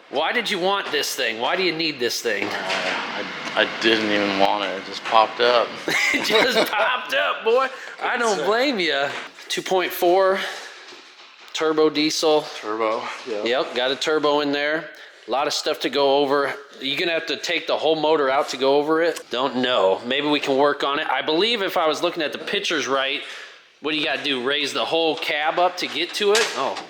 Why did you want this thing? Why do you need this thing? I didn't even want it. It just popped up. It just popped up, boy. I don't blame you. 2.4 turbo diesel. Turbo. Yep, got a turbo in there. A lot of stuff to go over. You're gonna have to take the whole motor out to go over it? Don't know. Maybe we can work on it. I believe if I was looking at the pictures right, what do you gotta do? Raise the whole cab up to get to it? Oh.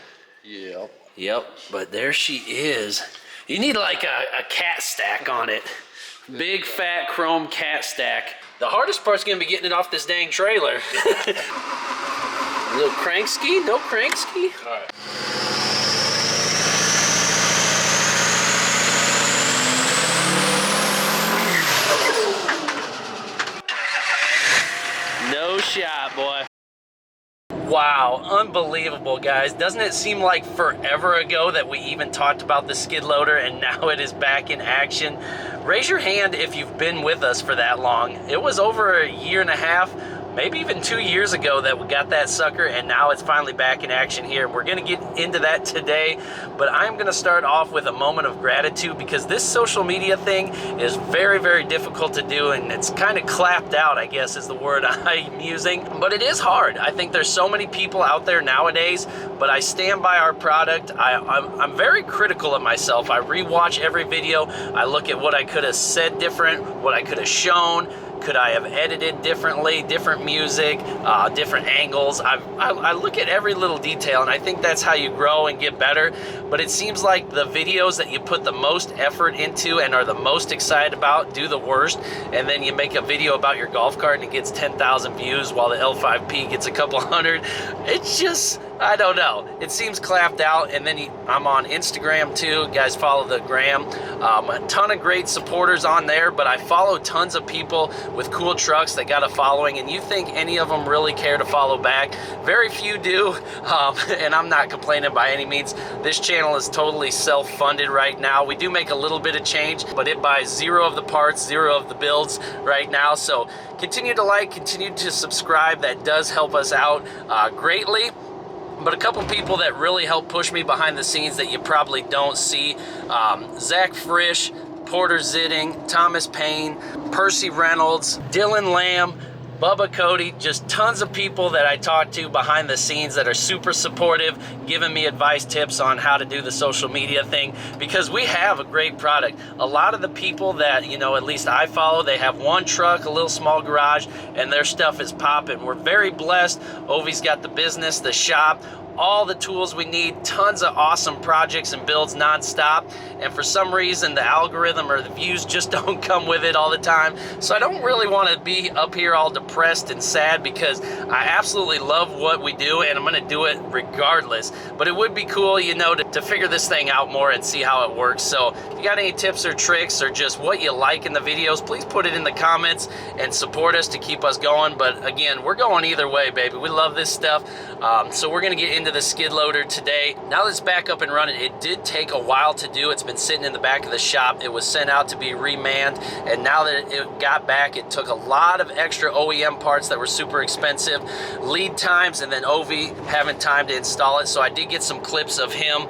Yep, but there she is. You need like a cat stack on it. Big fat chrome cat stack. The hardest part's gonna be getting it off this dang trailer. A little crank ski? No crank ski? All right. No shot, boy. Wow, unbelievable, guys. Doesn't it seem like forever ago that we even talked about the skid loader and now it is back in action? Raise your hand if you've been with us for that long. It was over a year and a half, maybe even 2 years ago that we got that sucker, and now it's finally back in action here. We're gonna get into that today, but I'm gonna start off with a moment of gratitude because this social media thing is very, very difficult to do, and it's kind of clapped out, I guess is the word I'm using, but it is hard. I think there's so many people out there nowadays, but I stand by our product. I'm very critical of myself. I rewatch every video. I look at what I could have said different, what I could have shown. Could I have edited differently, different music, different angles? I look at every little detail, and I think that's how you grow and get better. But it seems like the videos that you put the most effort into and are the most excited about do the worst. And then you make a video about your golf cart and it gets 10,000 views while the L5P gets a couple hundred. It's just, I don't know. It seems clapped out. And then I'm on Instagram too. You guys follow the gram. A ton of great supporters on there, but I follow tons of people with cool trucks that got a following, and you think any of them really care to follow back? Very few do, and I'm not complaining by any means. This channel is totally self-funded right now. We do make a little bit of change, but it buys zero of the parts, zero of the builds right now. So continue to like, continue to subscribe. That does help us out greatly. But a couple people that really help push me behind the scenes that you probably don't see, Zach Frisch, Porter Zitting, Thomas Payne, Percy Reynolds, Dylan Lamb, Bubba Cody, just tons of people that I talk to behind the scenes that are super supportive, giving me advice, tips on how to do the social media thing, because we have a great product. A lot of the people that, you know, at least I follow, they have one truck, a little small garage, and their stuff is popping. We're very blessed. Ovi's got the business, the shop, all the tools we need, tons of awesome projects and builds nonstop, and for some reason the algorithm or the views just don't come with it all the time. So I don't really want to be up here all depressed and sad, because I absolutely love what we do and I'm going to do it regardless. But it would be cool, you know, to figure this thing out more and see how it works. So if you got any tips or tricks or just what you like in the videos, please put it in the comments and support us to keep us going. But again, we're going either way, baby. We love this stuff. So we're going to get into the skid loader today. Now that it's back up and running, it did take a while to do. It's been sitting in the back of the shop. It was sent out to be remanned, and now that it got back, it took a lot of extra OEM parts that were super expensive, lead times, and then Ovi having time to install it. So I did get some clips of him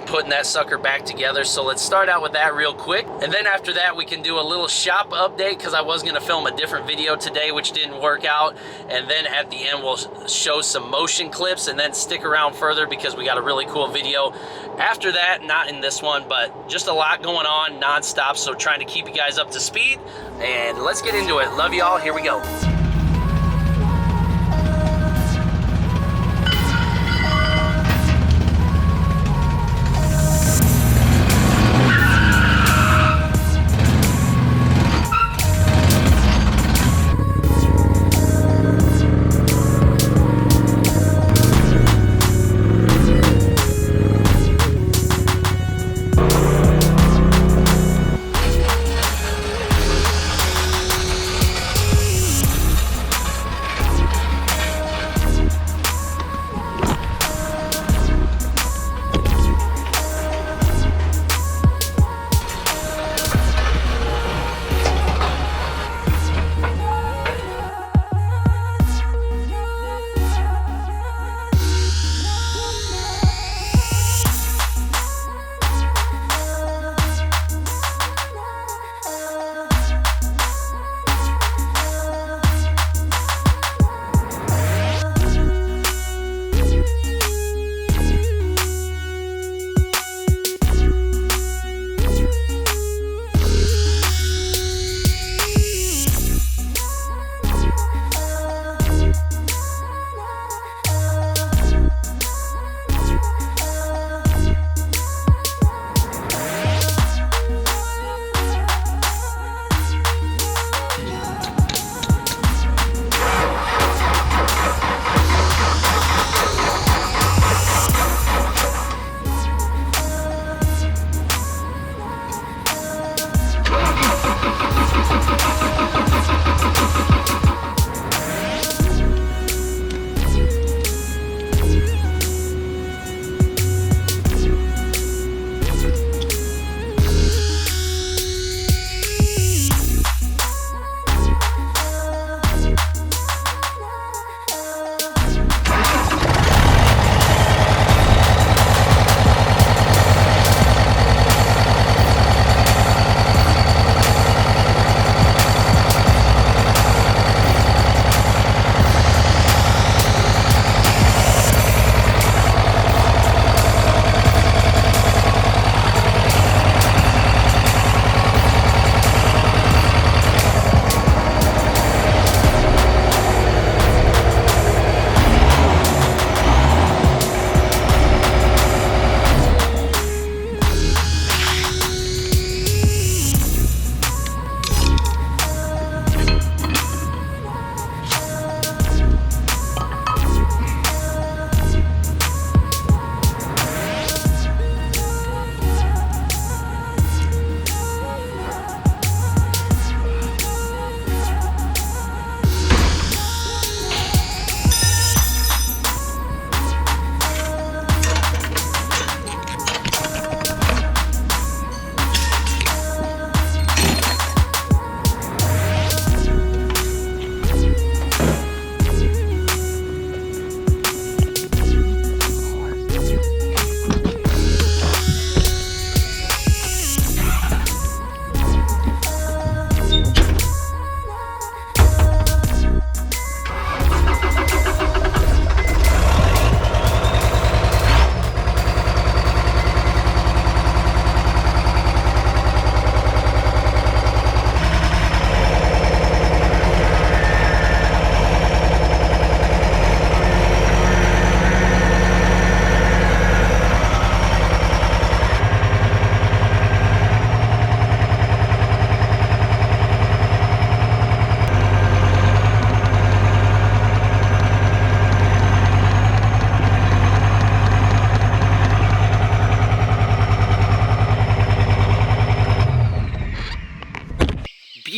putting that sucker back together. So let's start out with that real quick, and then after that we can do a little shop update, because I was going to film a different video today which didn't work out, and then at the end we'll show some motion clips, and then stick around further because we got a really cool video after that. Not in this one, but just a lot going on non-stop, so trying to keep you guys up to speed, and let's get into it. Love y'all. Here we go.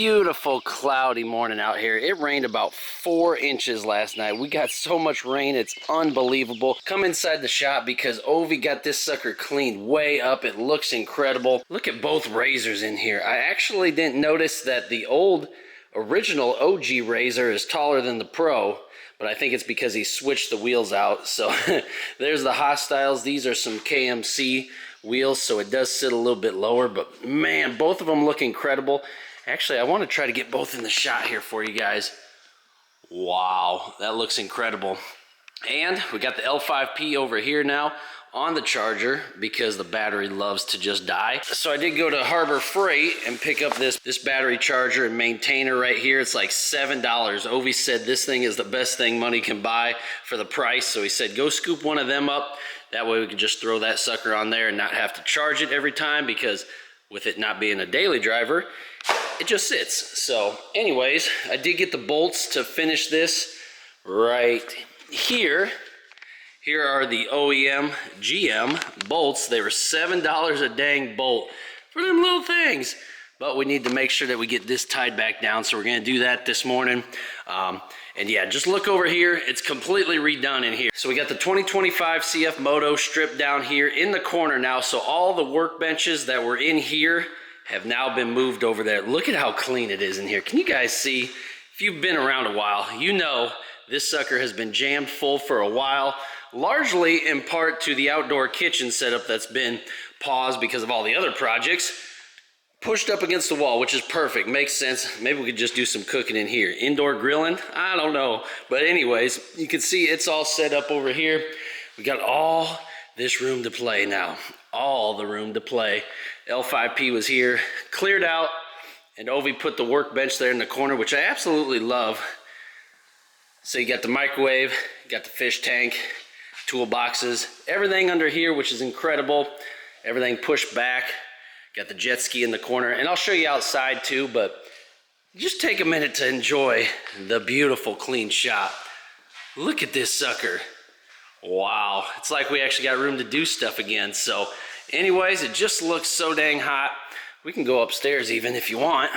beautiful cloudy morning out here. It rained about 4 inches last night. We got so much rain, it's unbelievable. Come inside the shop because Ovi got this sucker cleaned way up. It looks incredible. Look at both razors in here. I actually didn't notice that the old original OG razor is taller than the Pro, but I think it's because he switched the wheels out. So there's the Hostiles. These are some KMC wheels, so it does sit a little bit lower, but man, both of them look incredible. Actually, I want to try to get both in the shot here for you guys. Wow, that looks incredible. And we got the L5P over here now on the charger because the battery loves to just die. So I did go to Harbor Freight and pick up this battery charger and maintainer right here. It's like $7. Ovi said this thing is the best thing money can buy for the price. So he said, go scoop one of them up. That way we can just throw that sucker on there and not have to charge it every time, because with it not being a daily driver, it just sits. So anyways, I did get the bolts to finish this right here. Here are the OEM GM bolts. They were $7 a dang bolt for them little things. But we need to make sure that we get this tied back down, so we're gonna do that this morning. And yeah, just look over here. It's completely redone in here. So we got the 2025 CF Moto stripped down here in the corner now. So all the workbenches that were in here have now been moved over there. Look at how clean it is in here. Can you guys see? If you've been around a while, you know this sucker has been jammed full for a while, largely in part to the outdoor kitchen setup that's been paused because of all the other projects. Pushed up against the wall, which is perfect, makes sense. Maybe we could just do some cooking in here. Indoor grilling, I don't know. But anyways, you can see it's all set up over here. We got all this room to play now. All the room to play. L5P was here, cleared out, and Ovi put the workbench there in the corner, which I absolutely love. So you got the microwave, you got the fish tank, toolboxes, everything under here, which is incredible. Everything pushed back. Got the jet ski in the corner, and I'll show you outside too, but just take a minute to enjoy the beautiful clean shop. Look at this sucker. Wow, it's like we actually got room to do stuff again. So anyways, it just looks so dang hot. We can go upstairs even if you want.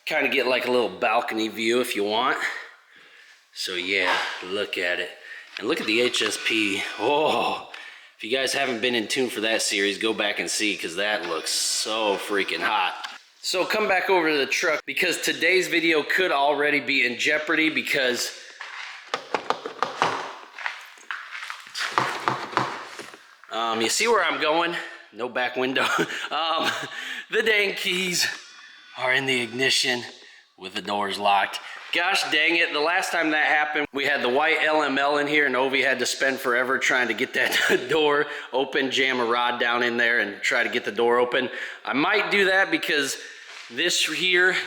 Kind of get like a little balcony view if you want. So yeah, look at it. And look at the HSP. Oh, if you guys haven't been in tune for that series, go back and see, because that looks so freaking hot. So come back over to the truck, because today's video could already be in jeopardy, because you see where I'm going? No back window. The dang keys are in the ignition with the doors locked. Gosh dang it, the last time that happened, we had the white LML in here and Ovi had to spend forever trying to get that door open, jam a rod down in there and try to get the door open. I might do that because this here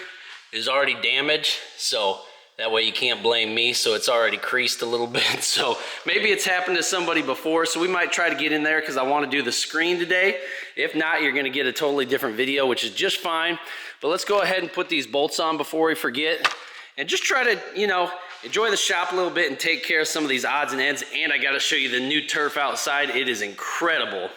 is already damaged, so that way you can't blame me. So it's already creased a little bit. So maybe it's happened to somebody before, so we might try to get in there because I want to do the screen today. If not, you're gonna get a totally different video, which is just fine. But let's go ahead and put these bolts on before we forget. And just try to, you know, enjoy the shop a little bit and take care of some of these odds and ends. And I gotta show you the new turf outside. It is incredible.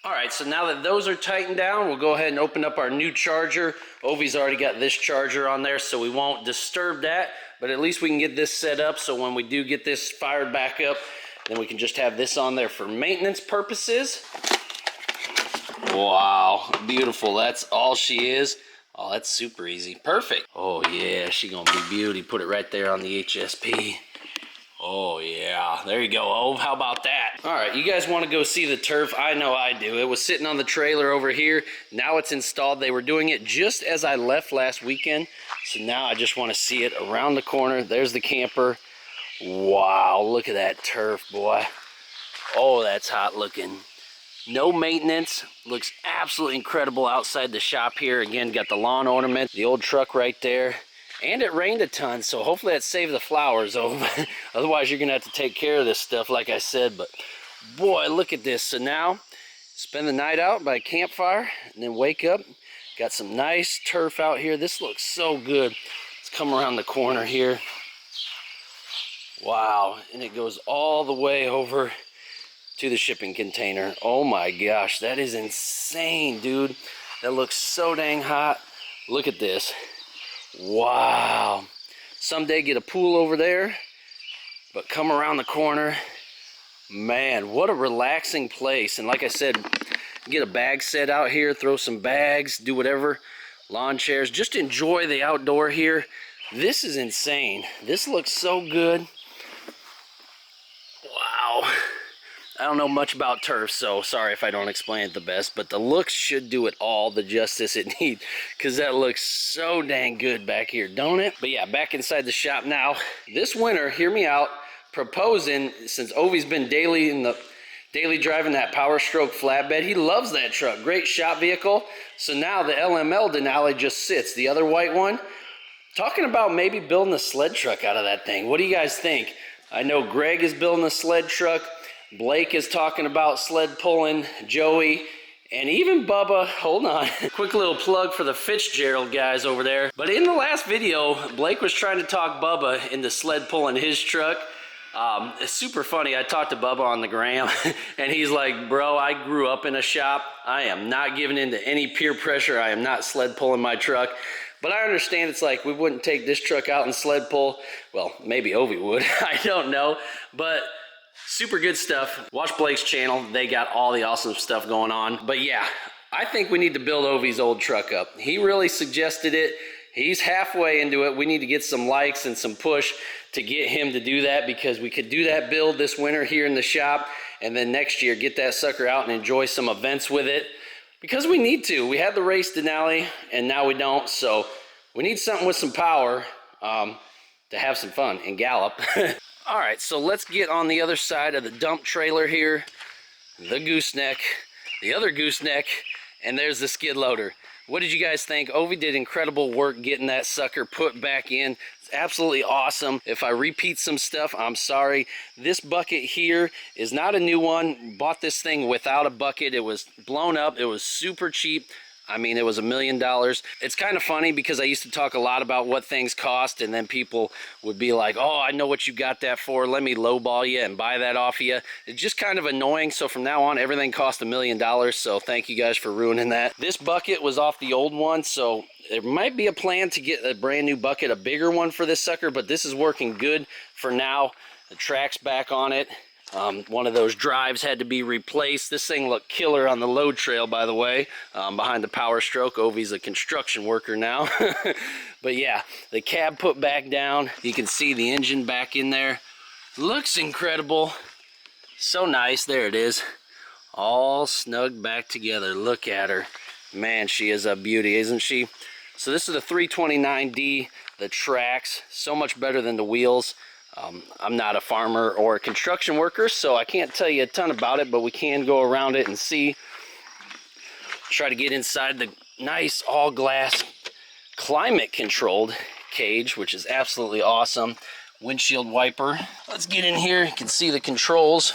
All right, so now that those are tightened down, we'll go ahead and open up our new charger. Ovi's already got this charger on there, so we won't disturb that, but at least we can get this set up so when we do get this fired back up, then we can just have this on there for maintenance purposes. Wow, beautiful. That's all she is. Oh, that's super easy. Perfect. Oh yeah, she gonna be beauty. Put it right there on the HSP. Oh yeah, there you go. Oh, how about that? All right, you guys want to go see the turf? I know I do. It was sitting on the trailer over here. Now it's installed. They were doing it just as I left last weekend. So now I just want to see it around the corner. There's the camper. Wow, look at that turf, boy. Oh, that's hot looking. No maintenance, looks absolutely incredible outside the shop here. Again, got the lawn ornament, the old truck right there. And it rained a ton, so hopefully that saved the flowers over. Otherwise, you're gonna have to take care of this stuff, like I said. But boy, look at this. So now, spend the night out by a campfire, and then wake up. Got some nice turf out here. This looks so good. Let's come around the corner here. Wow, and it goes all the way over to the shipping container. Oh my gosh, that is insane, dude. That looks so dang hot. Look at this. Wow. Someday get a pool over there, but come around the corner. Man, what a relaxing place. And like I said, get a bag set out here, throw some bags, do whatever, lawn chairs, just enjoy the outdoor here. This is insane. This looks so good. Wow. I don't know much about turf, so sorry if I don't explain it the best, but the looks should do it all the justice it needs, because that looks so dang good back here, don't it? But yeah, back inside the shop now. This winter, hear me out, proposing, since Ovi's been daily driving that Power Stroke flatbed. He loves that truck. Great shop vehicle. So now the LML Denali just sits. The other white one. Talking about maybe building a sled truck out of that thing. What do you guys think? I know Greg is building a sled truck. Blake is talking about sled pulling. Joey. And even Bubba, hold on. Quick little plug for the Fitzgerald guys over there. But in the last video, Blake was trying to talk Bubba into sled pulling his truck. It's super funny. I talked to Bubba on the gram and he's like, bro, I grew up in a shop. I am not giving in to any peer pressure. I am not sled pulling my truck. But I understand it's like we wouldn't take this truck out and sled pull. Well, maybe Ovi would. I don't know. But super good stuff. Watch Blake's channel. They got all the awesome stuff going on. But yeah, I think we need to build Ovi's old truck up. He really suggested it. He's halfway into it. We need to get some likes and some push to get him to do that, because we could do that build this winter here in the shop, and then next year get that sucker out and enjoy some events with it, because we need to. We had the race Denali and now we don't, so we need something with some power to have some fun and gallop. All right, so let's get on the other side of the dump trailer here. The gooseneck, the other gooseneck, and there's the skid loader. What did you guys think? Ovi did incredible work getting that sucker put back in. It's absolutely awesome. If I repeat some stuff, I'm sorry. This bucket here is not a new one. Bought this thing without a bucket. It was blown up. It was super cheap. I mean, it was $1 million. It's kind of funny because I used to talk a lot about what things cost, and then people would be like, oh, I know what you got that for. Let me lowball you and buy that off you. It's just kind of annoying. So from now on, everything cost $1 million. So thank you guys for ruining that. This bucket was off the old one, so there might be a plan to get a brand new bucket, a bigger one for this sucker, but this is working good for now. The track's back on it. One of those drives had to be replaced. This thing looked killer on the load trail, by the way, behind the Power Stroke. Ovi's a construction worker now. But yeah, the cab put back down. You can see the engine back in there. Looks incredible. So nice. There it is. All snugged back together. Look at her. Man, she is a beauty, isn't she? So this is the 329d. The tracks, so much better than the wheels. I'm not a farmer or a construction worker, so I can't tell you a ton about it, but we can go around it and see. Try to get inside the nice all glass climate controlled cage, which is absolutely awesome. Windshield wiper. Let's get in here. You can see the controls.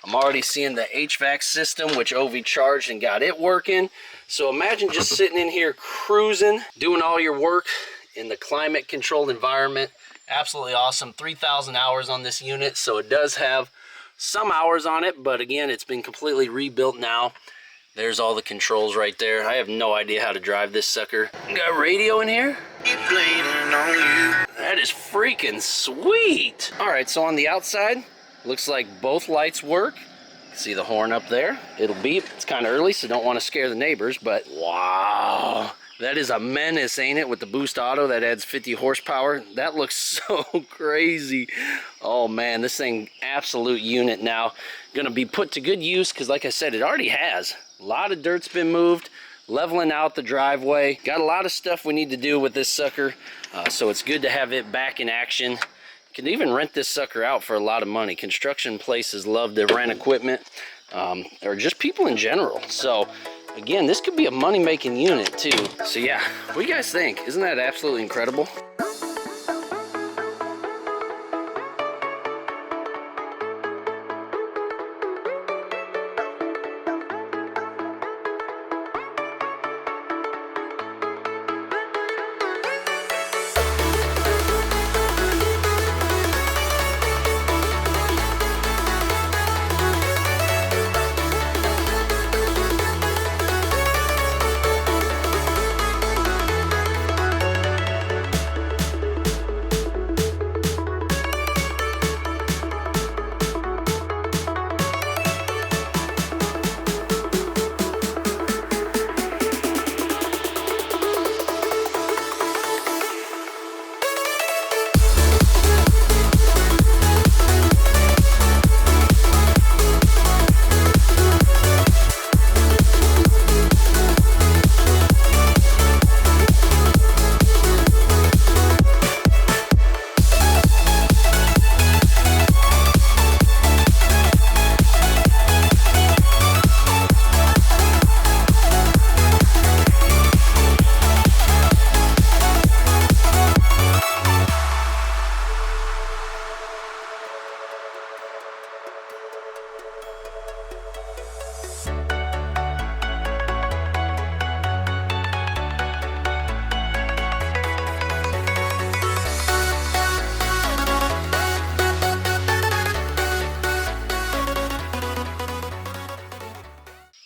I'm already seeing the HVAC system, which Ovi charged and got it working. So imagine just sitting in here cruising, doing all your work in the climate controlled environment. Absolutely awesome. 3,000 hours on this unit, so it does have some hours on it, but again, it's been completely rebuilt now. There's all the controls right there. I have no idea how to drive this sucker. Got radio in here? That is freaking sweet. All right, so on the outside, looks like both lights work. See the horn up there? It'll beep. It's kind of early, so don't want to scare the neighbors, but wow. That is a menace, ain't it? With the boost auto that adds 50 horsepower. That looks so crazy. Oh man, this thing, absolute unit now. Gonna be put to good use, because like I said, it already has. A lot of dirt's been moved, leveling out the driveway. Got a lot of stuff we need to do with this sucker, so it's good to have it back in action. You can even rent this sucker out for a lot of money. Construction places love to rent equipment, or just people in general. So again, this could be a money-making unit too. So yeah, what do you guys think? Isn't that absolutely incredible?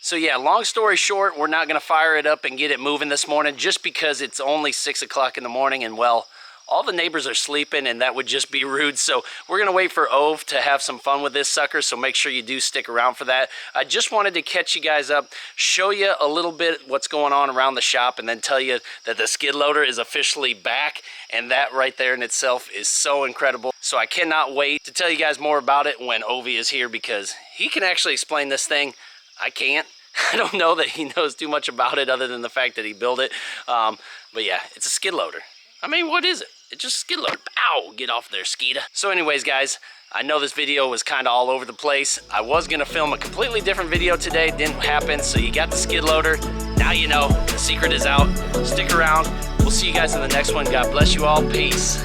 So yeah, long story short, we're not gonna fire it up and get it moving this morning just because it's only 6 o'clock in the morning, and well, all the neighbors are sleeping and that would just be rude. So we're gonna wait for Ove to have some fun with this sucker, so make sure you do stick around for that. I just wanted to catch you guys up, show you a little bit what's going on around the shop, and then tell you that the skid loader is officially back, and that right there in itself is so incredible. So I cannot wait to tell you guys more about it when Ovi is here, because he can actually explain this thing. I can't. I don't know that he knows too much about it other than the fact that he built it. But yeah, it's a skid loader. I mean, what is it? It's just a skid loader. Ow, get off there, Skeeta. So anyways, guys, I know this video was kind of all over the place. I was gonna film a completely different video today, didn't happen, so you got the skid loader. Now you know, the secret is out. Stick around. We'll see you guys in the next one. God bless you all. Peace.